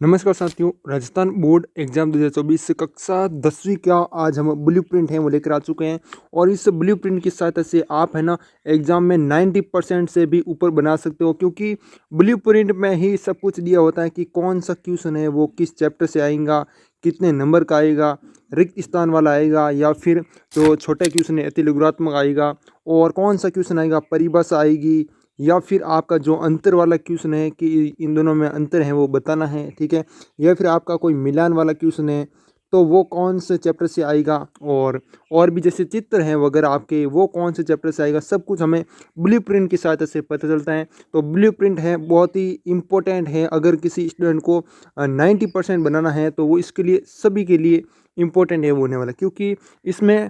नमस्कार साथियों, Rajasthan board exam 2024 से कक्षा 10वीं का आज हम ब्लूप्रिंट है वो लेकर आ चुके हैं। और इस ब्लूप्रिंट की सहायता से आप है ना एग्ज़ाम में 90% से भी ऊपर बना सकते हो, क्योंकि ब्लूप्रिंट में ही सब कुछ दिया होता है कि कौन सा क्वेश्चन है वो किस चैप्टर से आएगा, कितने नंबर का आएगा, रिक्त स्थान वाला आएगा या फिर जो छोटे क्वेश्चन है अति लघुत्मक आएगा, और कौन सा क्वेश्चन आएगा परिभाषा आएगी, या फिर आपका जो अंतर वाला क्वेश्चन है कि इन दोनों में अंतर है वो बताना है, ठीक है। या फिर आपका कोई मिलान वाला क्वेश्चन है तो वो कौन से चैप्टर से आएगा, और भी जैसे चित्र हैं वगैरह आपके वो कौन से चैप्टर से आएगा, सब कुछ हमें ब्लूप्रिंट की सहायता से पता चलता है। तो ब्लूप्रिंट है बहुत ही इम्पोर्टेंट है, अगर किसी स्टूडेंट को 90% बनाना है तो वो इसके लिए सभी के लिए इम्पोर्टेंट है वो होने वाला, क्योंकि इसमें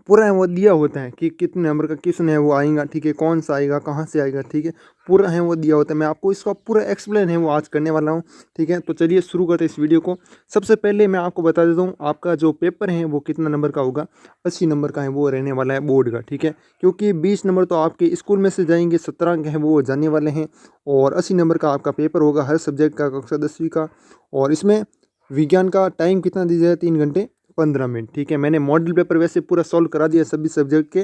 पूरा है वो दिया होता है कि कितने नंबर का क्वेश्चन है वो आएगा, ठीक है, कौन सा आएगा, कहाँ से आएगा, ठीक है, पूरा है वो दिया होता है। मैं आपको इसका पूरा एक्सप्लेन है वो आज करने वाला हूँ, ठीक है। तो चलिए शुरू करते हैं इस वीडियो को। सबसे पहले मैं आपको बता देता हूँ आपका जो पेपर है वो कितना नंबर का होगा। 80 नंबर का है वो रहने वाला है बोर्ड का, ठीक है, क्योंकि 20 नंबर तो आपके स्कूल में से जाएंगे, 17 अंक हैं वो जाने वाले हैं, और 80 नंबर का आपका पेपर होगा हर सब्जेक्ट का कक्षा 10वीं का। और इसमें विज्ञान का टाइम कितना दिया जाए, 3 घंटे 15 मिनट, ठीक है। मैंने मॉडल पेपर वैसे पूरा सॉल्व करा दिया सभी सब्जेक्ट के,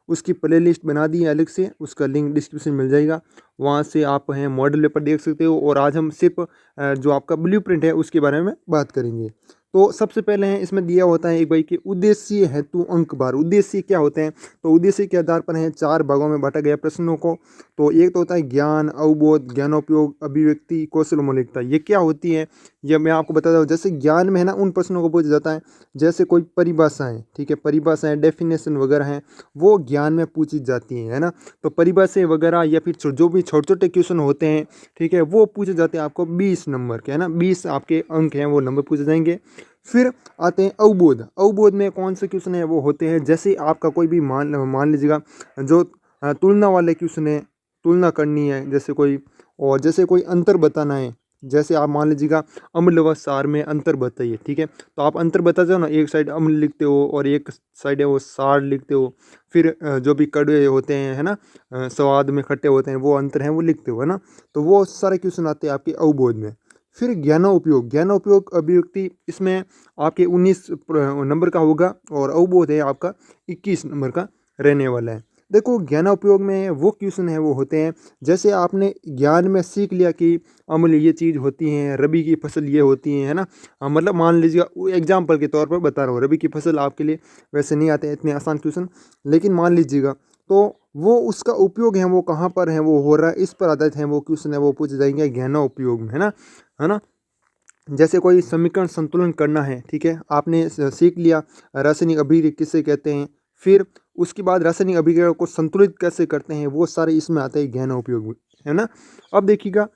उसकी प्लेलिस्ट बना दी है अलग से, उसका लिंक डिस्क्रिप्शन मिल जाएगा, वहाँ से आप हैं मॉडल पेपर देख सकते हो। और आज हम सिर्फ जो आपका ब्लूप्रिंट है उसके बारे में बात करेंगे। तो सबसे पहले है इसमें दिया होता है एक भाई कि उद्देश्य हेतु अंक बार। उद्देश्य क्या होते हैं, तो उद्देश्य के आधार पर है 4 भागों में बांटा गया प्रश्नों को। तो एक तो होता है ज्ञान, अवबोध, ज्ञानोपयोग, अभिव्यक्ति, कौशल, मौलिकता। ये क्या होती है ये मैं आपको बताता हूँ। जैसे ज्ञान में है ना उन प्रश्नों को पूछा जाता है जैसे कोई परिभाषाएं, ठीक है, परिभाषाएं डेफिनेशन वगैरह हैं वो ज्ञान में पूछी जाती हैं, है ना। तो परिभाषाएं वगैरह या फिर जो भी छोटे छोटे क्वेश्चन होते हैं, ठीक है, वो पूछे जाते हैं आपको 20 नंबर के, है ना, 20 आपके अंक हैं वो नंबर पूछे जाएंगे। फिर आते हैं अवबोध। अवबोध में कौन से क्वेश्चन है वो होते हैं, जैसे आपका कोई भी मान लीजिएगा जो तुलना वाले क्वेश्चन है, तुलना करनी है जैसे कोई, और जैसे कोई अंतर बताना है, जैसे आप मान लीजिएगा अम्ल व सार में अंतर बताइए, ठीक है, तो आप अंतर बताते हो ना, एक साइड अम्ल लिखते हो और एक साइड है वो सार लिखते हो। फिर जो भी कड़वे होते हैं, है ना, स्वाद में खट्टे होते हैं, वो अंतर हैं वो लिखते हो, है ना। तो वो सारे क्वेश्चन आते हैं आपके अवबोध में। फिर ज्ञानोपयोग। ज्ञानोपयोग अभिव्यक्ति इसमें आपके 19 नंबर का होगा, और अवबोध है आपका 21 नंबर का रहने वाला है। देखो ज्ञानोपयोग में वो क्वेश्चन है वो होते हैं जैसे आपने ज्ञान में सीख लिया कि अम्ल ये चीज़ होती है, रबी की फसल ये होती है ना। मतलब मान लीजिएगा एग्जाम्पल के तौर पर बता रहा हूँ, रबी की फसल आपके लिए वैसे नहीं आते हैं इतने आसान क्वेश्चन, लेकिन मान लीजिएगा तो वो उसका उपयोग है वो कहाँ पर है वो हो रहा है, इस पर आधारित है वो क्वेश्चन है वो पूछ जाएंगे ज्ञानोपयोग में, है ना। जैसे कोई समीकरण संतुलन करना है, ठीक है, आपने सीख लिया रासायनिक अभिक्रिया किसे कहते हैं, फिर उसके बाद रासायनिक अभिक्रिया को संतुलित कैसे करते हैं, वो सारे इसमें आते हैं ज्ञानोपयोग में, है ना। अब देखिएगा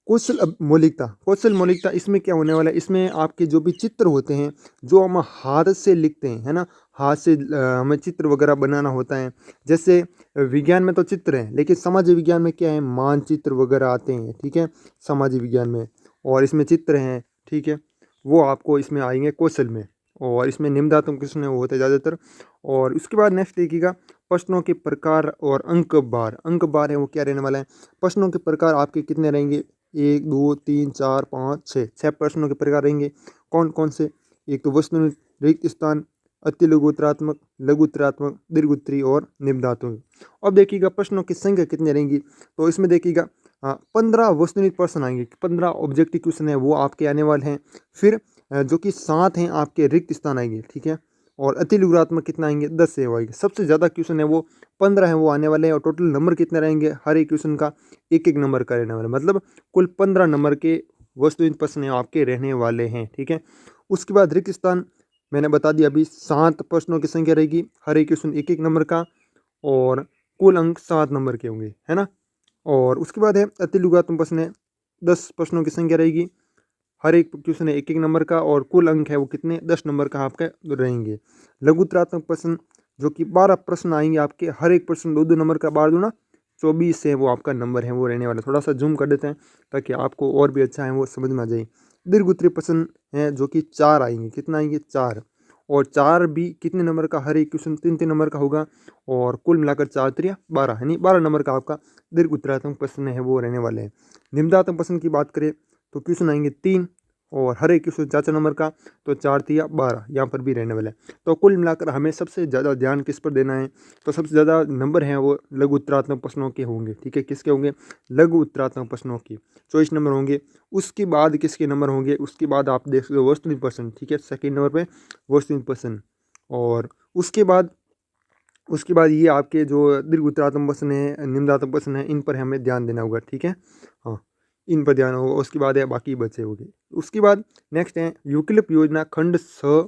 कौशल मौलिकता। कौशल मौलिकता इसमें क्या होने वाला है, इसमें आपके जो भी चित्र होते हैं जो हम हाथ से लिखते हैं, है ना, हाथ से हमें चित्र वगैरह बनाना होता है। जैसे विज्ञान में तो चित्र हैं, लेकिन समाज विज्ञान में क्या है, मानचित्र वगैरह आते हैं, ठीक है, समाज विज्ञान में, और इसमें चित्र हैं, ठीक है, वो आपको इसमें आएंगे कौशल में। और इसमें निम्नदात्मक प्रश्न है वो होते हैं ज़्यादातर। और उसके बाद नेक्स्ट देखिएगा प्रश्नों के प्रकार और अंक बार। अंक बार है वो क्या रहने वाला है, प्रश्नों के प्रकार आपके कितने रहेंगे, 1 2 3 4 5 6 प्रश्नों के प्रकार रहेंगे। कौन कौन से, एक तो वस्तुनिष्ठ, रिक्त स्थान, अति लघु उत्तरात्मक, लघु उत्तरात्मक, दीर्घ उत्तरी और निम्नात्मक। अब देखिएगा प्रश्नों की संख्या कितनी रहेंगी, तो इसमें देखिएगा 15 वस्तुनिष्ठ प्रश्न आएंगे, 15 ऑब्जेक्टिव क्वेश्चन है वो आपके आने वाले हैं। फिर जो कि 7 हैं आपके रिक्त स्थान आएंगे, ठीक है, और अति लघुत्मक कितना आएंगे, 10 से आएंगे। सबसे ज़्यादा क्वेश्चन है वो 15 है वो आने वाले हैं, और टोटल नंबर कितने रहेंगे हर एक क्वेश्चन का, एक एक नंबर का रहने वाला, मतलब कुल 15 नंबर के वस्तुनिष्ठ प्रश्न है आपके रहने वाले हैं, ठीक है। उसके बाद रिक्त स्थान मैंने बता दिया अभी, 7 प्रश्नों की संख्या रहेगी, हर एक क्वेश्चन एक एक नंबर का, और कुल अंक 7 नंबर के होंगे, है ना। और उसके बाद है अति लघुत्तम प्रश्न है, 10 प्रश्नों की संख्या रहेगी, हर एक क्वेश्चन है एक एक नंबर का, और कुल अंक है वो कितने 10 नंबर का आपके रहेंगे। लघुत्तरात्मक प्रश्न जो कि 12 प्रश्न आएंगे आपके, हर एक प्रश्न 2 2 नंबर का, 12 दूना 24 से वो आपका नंबर है वो रहने वाला। थोड़ा सा जूम कर देते हैं ताकि आपको और भी अच्छा है वो समझ में आ जाए। दीर्घ उत्तरीय प्रश्न है जो कि 4 आएंगे, कितना आएंगे 4, और 4 भी कितने नंबर का, हर एक क्वेश्चन 3 3 नंबर का होगा, और कुल मिलाकर 4 3 12, यानी 12 नंबर का आपका दीर्घ उत्तरात्मक प्रश्न है वो रहने वाले हैं। निम्नात्मक प्रश्न की बात करें तो क्वेश्चन आएंगे 3, और हर एक क्वेश्चन 4 नंबर का, तो 4 तिया 12 यहाँ पर भी रहने वाला है। तो कुल मिलाकर हमें सबसे ज़्यादा ध्यान किस पर देना है, तो सबसे ज़्यादा नंबर हैं वो लघु उत्तरात्मक प्रश्नों के होंगे, ठीक है। किसके होंगे, लघु उत्तरात्मक प्रश्नों के 24 नंबर होंगे। उसके बाद किसके नंबर होंगे, उसके बाद आप देख सकते हो वस्तुनिष्ठ प्रश्न, ठीक है, सेकेंड नंबर पे वस्तुनिष्ठ प्रश्न। और उसके बाद ये आपके जो दीर्घ उत्तरात्मक प्रश्न है, निम्नात्मक प्रश्न है, इन पर हमें ध्यान देना होगा, ठीक है। हाँ, इन पर ध्यान होगा। उसके बाद है बाकी बचे होंगे। उसके बाद नेक्स्ट है विकल्प योजना खंड 6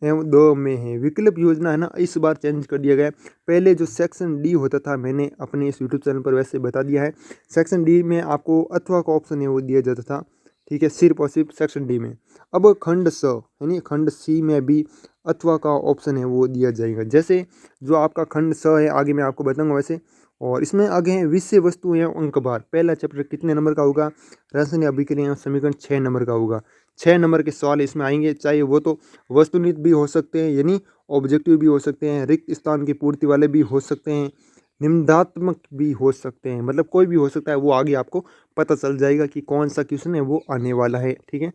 एवं 2 में है। विकल्प योजना है ना, इस बार चेंज कर दिया गया है। पहले जो सेक्शन डी होता था, मैंने अपने इस यूट्यूब चैनल पर वैसे बता दिया है। सेक्शन डी में आपको अथवा का ऑप्शन है वो दिया जाता था, ठीक है, सिर्फ और सिर्फ सेक्शन डी में। अब खंड 6 यानी खंड सी में भी अथवा का ऑप्शन है वो दिया जाएगा। जैसे जो आपका खंड 6 है, आगे मैं आपको बताऊंगा वैसे। और इसमें आगे हैं विषय वस्तु एवं अंक भार। पहला चैप्टर कितने नंबर का होगा, रासायनिक अभिक्रिया एवं समीकरण 6 नंबर का होगा। 6 नंबर के सवाल इसमें आएंगे, चाहे वो तो वस्तुनिष्ठ भी हो सकते हैं, यानी ऑब्जेक्टिव भी हो सकते हैं, रिक्त स्थान की पूर्ति वाले भी हो सकते हैं, निम्नात्मक भी हो सकते हैं, मतलब कोई भी हो सकता है। वो आगे आपको पता चल जाएगा कि कौन सा क्वेश्चन है वो आने वाला है, ठीक है।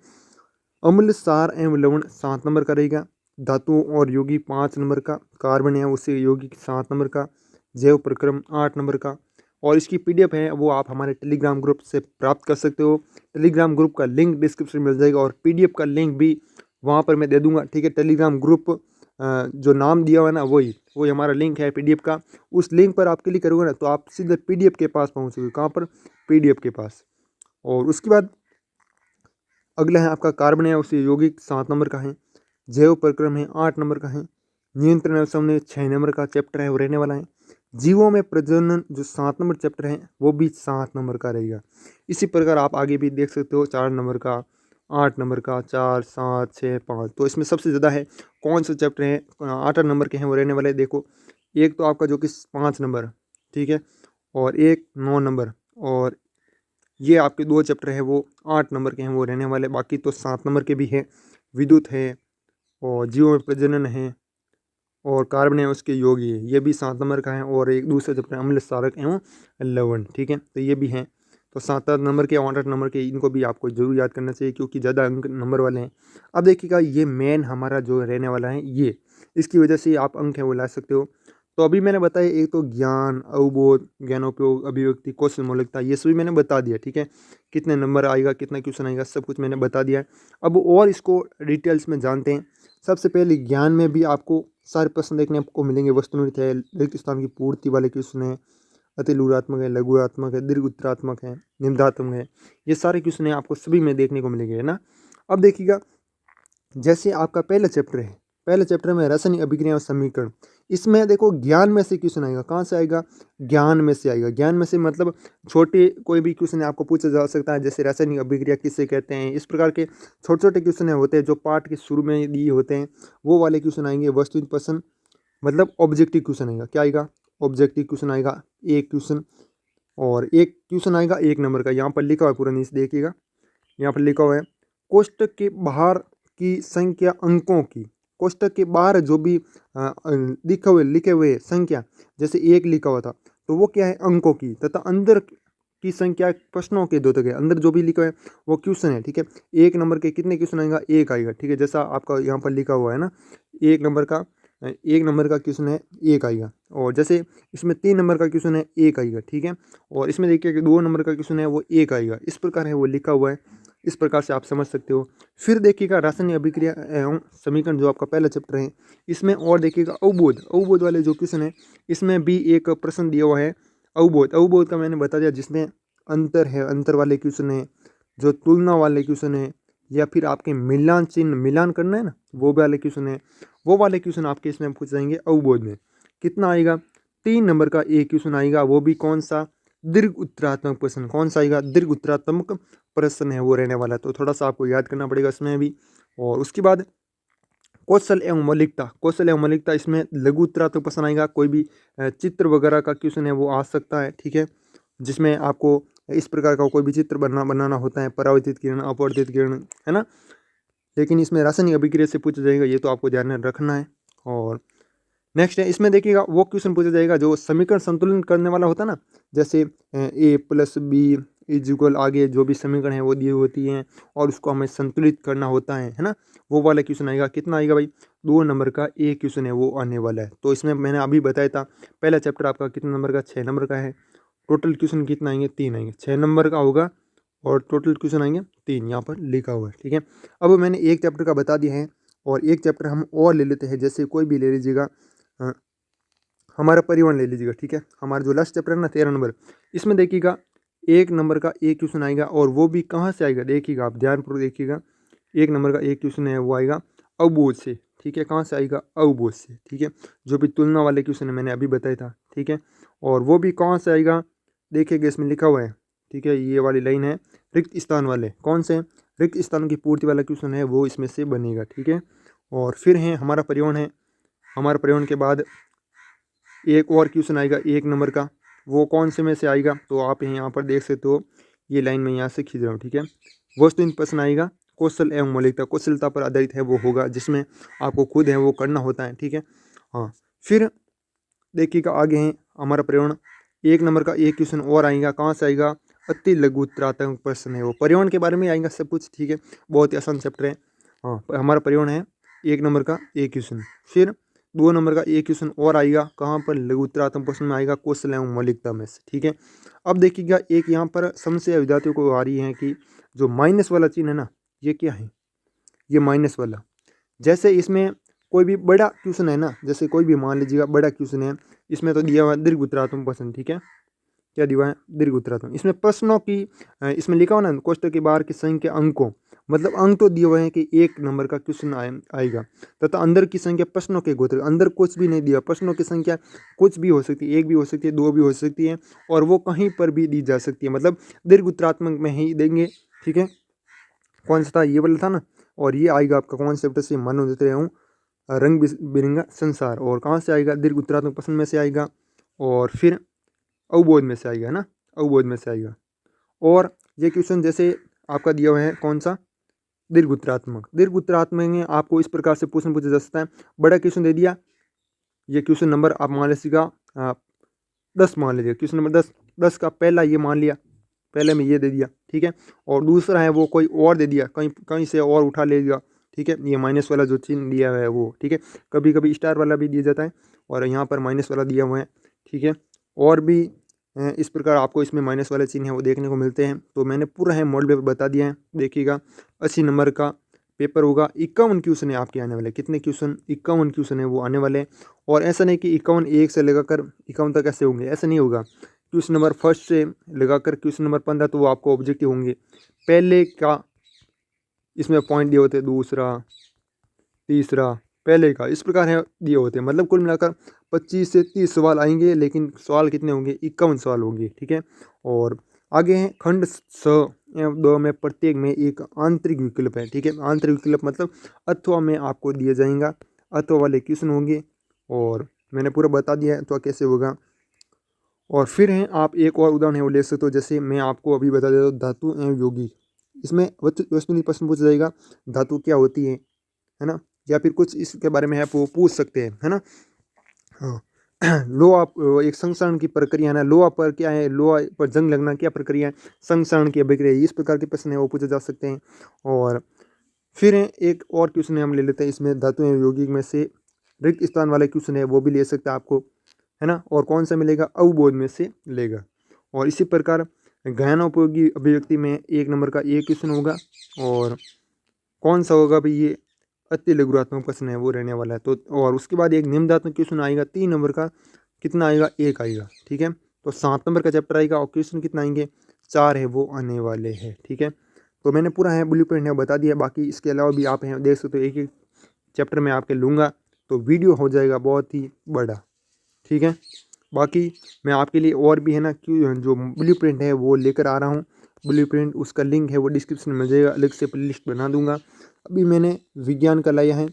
अम्ल, सार एवं लवण 7 नंबर का रहेगा। धातुओं और यौगी 5 नंबर का। कार्बन है उससे यौगिक 7 नंबर का। जैव प्रक्रम 8 नंबर का। और इसकी पीडीएफ है वो आप हमारे टेलीग्राम ग्रुप से प्राप्त कर सकते हो। टेलीग्राम ग्रुप का लिंक डिस्क्रिप्शन में मिल जाएगा, और पीडीएफ का लिंक भी वहाँ पर मैं दे दूंगा, ठीक है। टेलीग्राम ग्रुप जो नाम दिया हुआ है ना, वही हमारा लिंक है पीडीएफ का। उस लिंक पर आप क्लिक करोगे ना, तो आप सीधे पीडीएफ के पास पहुँचोगे। कहाँ पर, पीडीएफ के पास। और उसके बाद अगला है आपका कार्बन है उससे यौगिक 7 नंबर का है। जैव प्रक्रम है 8 नंबर का है। नियंत्रण एवं समन्वय 6 नंबर का चैप्टर है वो रहने वाला है। जीवों में प्रजनन जो 7 नंबर चैप्टर है वो भी 7 नंबर का रहेगा। इसी प्रकार आप आगे भी देख सकते हो 4 नंबर का, 8 नंबर का, 4, 7, 6, 5। तो इसमें सबसे ज़्यादा है कौन से चैप्टर हैं, 8 नंबर के हैं वो रहने वाले। देखो, एक तो आपका जो कि 5 नंबर, ठीक है, और एक 9 नंबर, और ये आपके 2 चैप्टर हैं वो 8 नंबर के हैं वो रहने वाले। बाकी तो 7 नंबर के भी हैं। विद्युत है, और जीवों में प्रजनन है, और कार्बन है उसके यौगिक है, ये भी 7 नंबर का है। और एक दूसरा चैप्टर अम्ल, सारक एवं लवण, ठीक है, तो ये भी हैं। तो 7 नंबर के, 8 नंबर के, इनको भी आपको जरूर याद करना चाहिए क्योंकि ज़्यादा अंक नंबर वाले हैं। अब देखिएगा, ये मेन हमारा जो रहने वाला है, ये इसकी वजह से आप अंक है वो ला सकते हो। तो अभी मैंने बताया, एक तो ज्ञान, अवबोध, ज्ञानोपयोग, अभिव्यक्ति, कौशल, मौलिकता, ये सभी मैंने बता दिया, ठीक है। कितने नंबर आएगा, कितना क्वेश्चन आएगा, सब कुछ मैंने बता दिया है। अब और इसको डिटेल्स में जानते हैं। सबसे पहले ज्ञान में भी आपको सारे प्रश्न देखने को मिलेंगे। वस्तुनिष्ठ है, रिक्त स्थान की पूर्ति वाले क्वेश्चन है, अतिलूरात्मक है, लघुरात्मक है, दीर्घ उत्तरात्मक है, निम्नात्मक है, ये सारे क्वेश्चन है आपको सभी में देखने को मिलेंगे, है ना। अब देखिएगा, जैसे आपका पहला चैप्टर है, पहले चैप्टर में रासायनिक अभिक्रिया और समीकरण। इसमें देखो ज्ञान में से क्वेश्चन आएगा। कहाँ से आएगा, ज्ञान में से आएगा। ज्ञान में से मतलब छोटे कोई भी क्वेश्चन आपको पूछा जा सकता है, जैसे रासायनिक अभिक्रिया किससे कहते हैं, इस प्रकार के छोटे छोटे क्वेश्चन होते हैं जो पाठ के शुरू में दिए होते हैं, वो वाले क्वेश्चन आएंगे। वस्तुनिष्ठ प्रश्न मतलब ऑब्जेक्टिव क्वेश्चन आएगा। क्या आएगा, ऑब्जेक्टिव क्वेश्चन आएगा, एक क्वेश्चन। और एक क्वेश्चन आएगा 1 नंबर का, यहाँ पर लिखा हुआ है पूरा, नीचे देखिएगा, यहाँ पर लिखा हुआ है कोष्टक के बाहर की संख्या अंकों की। कोष्टक के बाहर जो भी लिखे हुए संख्या, जैसे 1 लिखा हुआ था तो वो क्या है, अंकों की, तथा अंदर की संख्या प्रश्नों के 2 तक है। अंदर जो भी लिखा है वो क्वेश्चन है, ठीक है। 1 नंबर के कितने क्वेश्चन आएगा, 1 आएगा, ठीक है। जैसा आपका यहाँ पर लिखा हुआ है ना, 1 नंबर का, 1 नंबर का क्वेश्चन है 1 आएगा। और जैसे इसमें 3 नंबर का क्वेश्चन है 1 आएगा, ठीक है। और इसमें देखिए कि 2 नंबर का क्वेश्चन है वो 1 आएगा। इस प्रकार है वो लिखा हुआ है, इस प्रकार से आप समझ सकते हो। फिर देखिएगा रासायनिक अभिक्रिया एवं समीकरण जो आपका पहला चैप्टर है, इसमें और देखिएगा अवबोध वाले जो क्वेश्चन है, इसमें भी एक प्रश्न दिया हुआ है अवबोध का मैंने बता दिया, जिसमें अंतर है, अंतर वाले क्वेश्चन है, जो तुलना वाले क्वेश्चन है, या फिर आपके मिलान चिन्ह मिलान करना है ना, वो वाले क्वेश्चन है। वो वाले क्वेश्चन आपके इसमें पूछ जाएंगे अवबोध में। कितना आएगा, 3 नंबर का एक क्वेश्चन आएगा, वो भी कौन सा, दीर्घ उत्तरात्मक प्रश्न। कौन सा आएगा, दीर्घ उत्तरात्मक प्रश्न है वो रहने वाला है। तो थोड़ा सा आपको याद करना पड़ेगा इसमें भी। और उसके बाद कौशल एवं मौलिकता, इसमें लघु उत्तरात्मक प्रश्न आएगा। कोई भी चित्र वगैरह का क्वेश्चन है वो आ सकता है, ठीक है, जिसमें आपको इस प्रकार का कोई भी चित्र बनाना होता है, परावर्तित किरण, अपवर्तित किरण, है ना। लेकिन इसमें रासायनिक अभिक्रिया से पूछा जाएगा, ये तो आपको ध्यान में रखना है। और नेक्स्ट है, इसमें देखिएगा वो क्वेश्चन पूछा जाएगा जो समीकरण संतुलन करने वाला होता है ना, जैसे a + b इज इक्वल आगे जो भी समीकरण है वो दी होती हैं और उसको हमें संतुलित करना होता है ना। वो वाला क्वेश्चन आएगा। कितना आएगा भाई? 2 नंबर का एक क्वेश्चन है वो आने वाला है। तो इसमें मैंने अभी बताया था पहला चैप्टर आपका कितने नंबर का? 6 नंबर का है। टोटल क्वेश्चन कितना आएंगे? 3 आएंगे। 6 नंबर का होगा और टोटल क्वेश्चन आएंगे 3, यहाँ पर लिखा हुआ है। ठीक है, अब मैंने एक चैप्टर का बता दिया है और एक चैप्टर हम और ले लेते हैं। जैसे कोई भी ले लीजिएगा, हमारा परिवहन ले लीजिएगा। ठीक है, हमारा जो लास्ट चैप्टर है ना 13 नंबर, इसमें देखिएगा 1 नंबर का एक क्वेश्चन आएगा और वो भी कहाँ से आएगा? देखिएगा आप ध्यानपूर्वक देखिएगा। 1 नंबर का एक क्वेश्चन है वो आएगा अवबोध से। ठीक है, कहाँ से आएगा? अवबोध से। ठीक है, जो भी तुलना वाले क्वेश्चन है मैंने अभी बताया था। ठीक है, और वो भी कहाँ से आएगा? देखिएगा इसमें लिखा हुआ है। ठीक है, ये वाली लाइन है रिक्त स्थान वाले। कौन से? रिक्त स्थान की पूर्ति वाला क्वेश्चन है वो इसमें से बनेगा। ठीक है, और फिर है हमारा परिवहन है। हमारा परिवहन के बाद एक और क्वेश्चन आएगा 1 नंबर का। वो कौन से में से आएगा? तो आप यहाँ पर देख सकते हो, ये लाइन में यहाँ से खींच रहा हूँ। ठीक है, वस्तुनिष्ठ प्रश्न आएगा, कौशल एवं मौलिकता, कौशलता पर आधारित है वो होगा, जिसमें आपको खुद है वो करना होता है। ठीक है, हाँ। फिर देखिएगा आगे हैं हमारा परिवहन। 1 नंबर का एक क्वेश्चन और आएगा। कहाँ से आएगा? अति लघु उत्तरात्मक प्रश्न है वो, परिवहन के बारे में आएगा सब कुछ। ठीक है, बहुत ही आसान चैप्टर है। हाँ, हमारा परिवहन है 1 नंबर का एक क्वेश्चन। फिर 2 नंबर का एक क्वेश्चन और आएगा। कहाँ पर? लघु उत्तरात्मक प्रश्न में आएगा, कौशल एवं मौलिकता में से। ठीक है, अब देखिएगा एक यहाँ पर समस्या विद्यार्थियों को आ रही है कि जो माइनस वाला चिन्ह है ना, ये क्या है? ये माइनस वाला। जैसे इसमें कोई भी बड़ा क्वेश्चन है ना, जैसे कोई भी मान लीजिएगा बड़ा क्वेश्चन है, इसमें तो दिया हुआ है दीर्घ उत्तरात्मक प्रश्न। ठीक है, क्या दिया हुआ है? दीर्घ उत्तरात्मक। इसमें प्रश्नों की इसमें लिखा हुआ ना कोष्टक के बाहर की संख्या अंकों, मतलब अंक तो दिए हुए हैं कि 1 नंबर का क्वेश्चन आएगा, तथा अंदर की संख्या प्रश्नों के गोत्र, अंदर कुछ भी नहीं दिया। प्रश्नों की संख्या कुछ भी हो सकती है, 1 भी हो सकती है, 2 भी हो सकती है, और वो कहीं पर भी दी जा सकती है, मतलब दीर्घ उत्तरात्मक में ही देंगे। ठीक है, कौन सा था? ये वाला था ना। और ये आएगा आपका कौन चैप्टर से? मानो देते रहा हूँ, रंग बिरंगा संसार। और कहाँ से आएगा? दीर्घ उत्तरात्मक प्रश्न में से आएगा, और फिर अवबोध में से आएगा ना, अवबोध में से आएगा। और ये क्वेश्चन जैसे आपका दिया हुआ है कौन सा? दीर्घ उत्तरात्मक। दीर्घ उत्तरात्मक में आपको इस प्रकार से प्रश्न पूछा जा सकता है। बड़ा क्वेश्चन दे दिया, ये क्वेश्चन नंबर आप मान लीजिएगा 10 मान लीजिए, क्वेश्चन नंबर 10 का पहला ये मान लिया, पहले में ये दे दिया। ठीक है, और दूसरा है वो कोई और दे दिया, कहीं कहीं से और उठा ले लिया। ठीक है, ये माइनस वाला जो चिन्ह दिया हुआ है वो। ठीक है, कभी कभी स्टार वाला भी दिया जाता है और यहाँ पर माइनस वाला दिया हुआ है। ठीक है, और भी इस प्रकार आपको इसमें माइनस वाले चिन्ह है वो देखने को मिलते हैं। तो मैंने पूरा है मॉडल पेपर बता दिया है। देखिएगा 80 नंबर का पेपर होगा, 51 क्वेश्चन है आपके आने वाले। कितने क्वेश्चन? 51 क्वेश्चन है वो आने वाले। और ऐसा नहीं कि 51 1 से लगाकर 51 तक ऐसे होंगे, ऐसा नहीं होगा। क्वेश्चन नंबर फर्स्ट से लगाकर क्वेश्चन नंबर 15 तो वो आपको ऑब्जेक्टिव होंगे। पहले का इसमें पॉइंट दिए होते हैं, दूसरा, तीसरा, पहले का, इस प्रकार है दिए होते हैं। मतलब कुल मिलाकर 25 से 30 सवाल आएंगे, लेकिन सवाल कितने होंगे? 51 सवाल होंगे। ठीक है, और आगे हैं खंड 6 एवं 2 में प्रत्येक में एक आंतरिक विकल्प है। ठीक है, आंतरिक विकल्प मतलब अथवा में आपको दिया जाएगा, अथवा वाले क्वेश्चन होंगे। और मैंने पूरा बता दिया है अथवा कैसे होगा। और फिर हैं आप एक और उदाहरण है वो ले सकते हो। जैसे मैं आपको अभी बता देता हूँ धातु एवं यौगिक। इसमें वस्तुनिष्ठ प्रश्न पूछा जाएगा, धातु क्या होती है ना, या फिर कुछ इसके बारे में आप वो पूछ सकते हैं, है ना। हाँ, लोहा एक संक्षरण की प्रक्रिया है ना, लोहा पर क्या है, लोहा पर जंग लगना क्या प्रक्रिया है? संक्षरण की अभिक्रिया। इस प्रकार के प्रश्न है वो पूछे जा सकते हैं। और फिर एक और क्वेश्चन हम ले लेते हैं इसमें धातु एवं यौगिक में से, रिक्त स्थान वाले क्वेश्चन है वो भी ले सकते हैं आपको, है ना। और कौन सा मिलेगा? अवबोध में से लेगा। और इसी प्रकार ज्ञानोपयोगी अभिव्यक्ति में 1 नंबर का एक क्वेश्चन होगा। और कौन सा होगा भाई? ये अति लघुत्मक प्रश्न है वो रहने वाला है। तो और उसके बाद एक निम्नात्मक क्वेश्चन आएगा 3 नंबर का। कितना आएगा? 1 आएगा। ठीक है, तो 7 नंबर का चैप्टर आएगा और क्वेश्चन कितना आएंगे? 4 है वो आने वाले हैं। ठीक है, तो मैंने पूरा है ब्लूप्रिंट है बता दिया। बाकी इसके अलावा भी आप हैं देख सकते हो, एक एक चैप्टर में आपके लूँगा तो वीडियो हो जाएगा बहुत ही बड़ा। ठीक है, बाकी मैं आपके लिए और भी है ना जो ब्लूप्रिंट है वो लेकर आ रहा हूँ। ब्लूप्रिंट उसका लिंक है वो डिस्क्रिप्शन में मिल जाएगा, अलग से प्लेलिस्ट बना दूंगा। अभी मैंने विज्ञान का लाया है,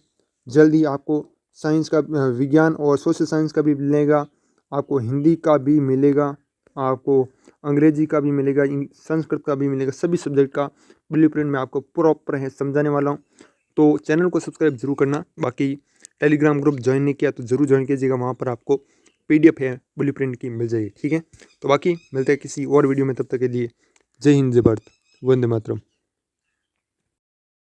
जल्दी आपको साइंस का, विज्ञान और सोशल साइंस का भी मिलेगा, आपको हिंदी का भी मिलेगा, आपको अंग्रेजी का भी मिलेगा, संस्कृत का भी मिलेगा। सभी सब्जेक्ट का ब्लूप्रिंट में आपको प्रॉपर है समझाने वाला हूँ। तो चैनल को सब्सक्राइब जरूर करना। बाकी टेलीग्राम ग्रुप ज्वाइन नहीं किया तो ज़रूर ज्वाइन कीजिएगा, वहाँ पर आपको PDF है ब्लूप्रिंट की मिल जाएगी। ठीक है, तो बाकी मिलते हैं किसी और वीडियो में, तब तक के लिए जय हिंद, जय भारत, वंदे मातरम।